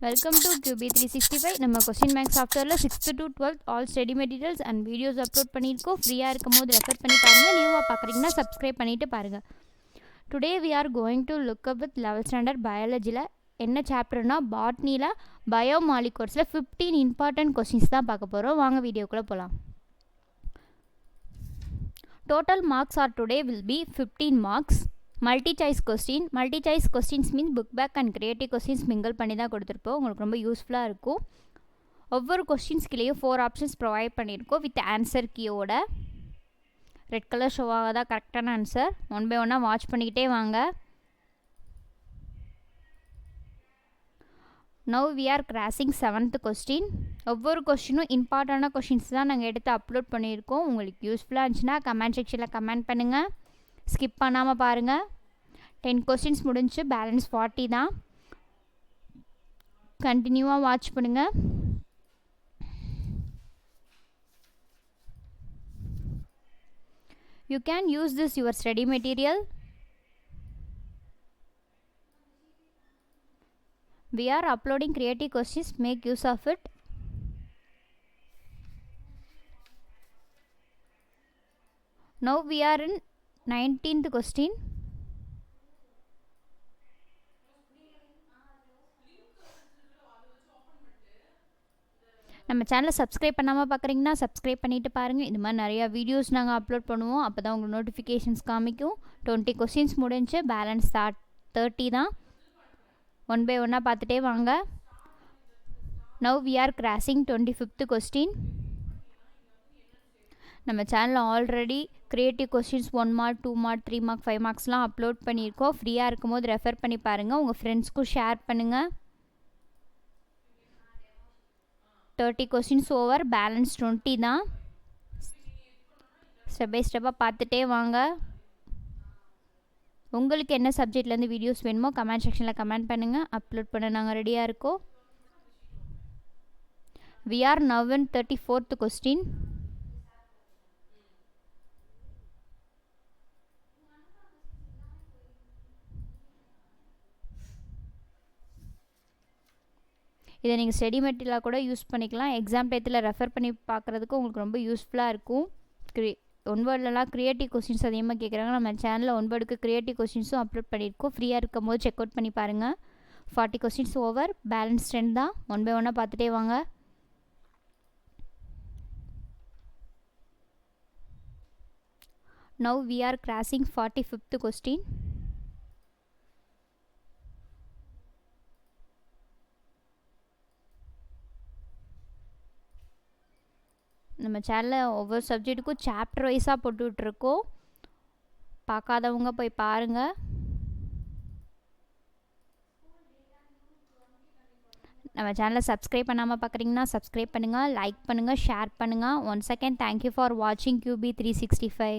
Welcome to QB365. நம்ம question bank சாஃப்ட்வேரில் 6th to 12th all study materials and videos upload பண்ணியிருக்கோம். ஃப்ரீயாக இருக்கும் போது ரெஃபர் பண்ணி பாருங்கள். நியூவாக பார்க்குறீங்கன்னா சப்ஸ்கிரைப் பண்ணிவிட்டு பாருங்கள். Today we are going to look up with 11th standard பயாலஜியில் என்ன சாப்டர்னா பாட்னியில் பயோமாலிகூல்ஸில் 15 இம்பார்ட்டன்ட் கொஸ்டின்ஸ் தான் பார்க்க போகிறோம். வாங்க வீடியோக்குள்ளே போகலாம். Total marks are today will be 15 marks. Multi-choice question. Multi-choice questions means book back and creative questions mingle பண்ணி தான் கொடுத்துருப்போம். உங்களுக்கு ரொம்ப யூஸ்ஃபுல்லாக இருக்கும். ஒவ்வொரு கொஸ்டின்ஸ்கிலேயும் 4 ஆப்ஷன்ஸ் ப்ரொவைட் பண்ணியிருக்கோம் வித் ஆன்சர் கீயோட. ரெட் கலர் ஷோ ஆகாதா கரெக்டான ஆன்சர். ஒன் பை ஒன்னாக வாட்ச் பண்ணிக்கிட்டே வாங்க. Now we are crossing 7th question. ஒவ்வொரு கொஸ்டினும் இம்பார்ட்டண்டான கொஸ்டின்ஸ் தான் நாங்கள் எடுத்து அப்லோட் பண்ணியிருக்கோம். உங்களுக்கு யூஸ்ஃபுல்லாக இருந்துச்சுன்னா கமெண்ட் செக்ஷனில் கமெண்ட் பண்ணுங்கள். ஸ்கிப் பண்ணாமல் பாருங்கள். 10 கொஸ்டின்ஸ் முடிஞ்சு பேலன்ஸ் 40 தான். கண்டினியூவாக வாட்ச் பண்ணுங்கள். You can use this your study material. We are uploading creative questions. Make use of it. Now we are in 19th question. நம்ம சேனலை சப்ஸ்கிரைப் பண்ணாமல் பார்க்குறீங்கன்னா சப்ஸ்கிரைப் பண்ணிவிட்டு பாருங்கள். இது மாதிரி நிறையா வீடியோஸ் நாங்கள் அப்லோட் பண்ணுவோம். அப்போ தான் உங்களுக்கு நோட்டிஃபிகேஷன்ஸ் காமிக்கும். 20 கொஸ்டின்ஸ் முடிஞ்சு பேலன்ஸ் 30 தான். ஒன் பை ஒன்னாக பார்த்துட்டே வாங்க. Now we are crossing 25th question. நம்ம சேனலில் already creative questions 1 mark 2 mark 3 mark 5 மார்க்ஸ்லாம் அப்லோட் பண்ணியிருக்கோம். ஃப்ரீயாக இருக்கும் போது ரெஃபர் பண்ணி பாருங்கள். உங்கள் ஃப்ரெண்ட்ஸ்க்கும் ஷேர் பண்ணுங்கள். 30 கொஸ்டின்ஸ் ஓவர் பேலன்ஸ் 20 தான். ஸ்டெப் பை ஸ்டெப்பாக பார்த்துட்டே வாங்க. உங்களுக்கு என்ன சப்ஜெக்ட்லேருந்து வீடியோஸ் வேணுமோ கமெண்ட் செக்ஷனில் கமெண்ட் பண்ணுங்கள். அப்லோட் பண்ண நாங்கள் ரெடியாக இருக்கோம். We are now in 34th question. இதை நீங்கள் ஸ்டடி மெட்டீரியலாக கூட யூஸ் பண்ணிக்கலாம். எக்ஸாம் டயத்தில் ரெஃபர் பண்ணி பார்க்குறதுக்கு உங்களுக்கு ரொம்ப யூஸ்ஃபுல்லாக இருக்கும். ஒன்வேர்ட்லலாம் க்ரியேட்டிவ் கொஸ்டின்ஸ் அதிகமாக கேட்குறாங்க. நம்ம சேனலில் ஒன்வேர்டுக்கு க்ரியேட்டிவ் கொஸ்டின்ஸும் அப்லோட் பண்ணியிருக்கோம். ஃப்ரீயாக இருக்கும் போது செக் அவுட் பண்ணி பாருங்கள். 40 கொஸ்டின்ஸ் ஓவர் பேலன்ஸ் 10 தான். ஒன் பை ஒன்னாக பார்த்துட்டே வாங்க. Now we are crossing 45th question. நம்ம சேனலில் ஒவ்வொரு சப்ஜெக்ட்டுக்கும் சாப்டர் வைஸாக போட்டுட்ருக்கோம். பார்க்காதவங்க போய் பாருங்கள். நம்ம சேனலை சப்ஸ்கிரைப் பண்ணாமல் பார்க்குறீங்கன்னா சப்ஸ்கிரைப் பண்ணுங்கள், லைக் பண்ணுங்கள், ஷேர் பண்ணுங்கள். ஒன்ஸ் அகேன் தேங்க்யூ ஃபார் வாட்சிங் QB365.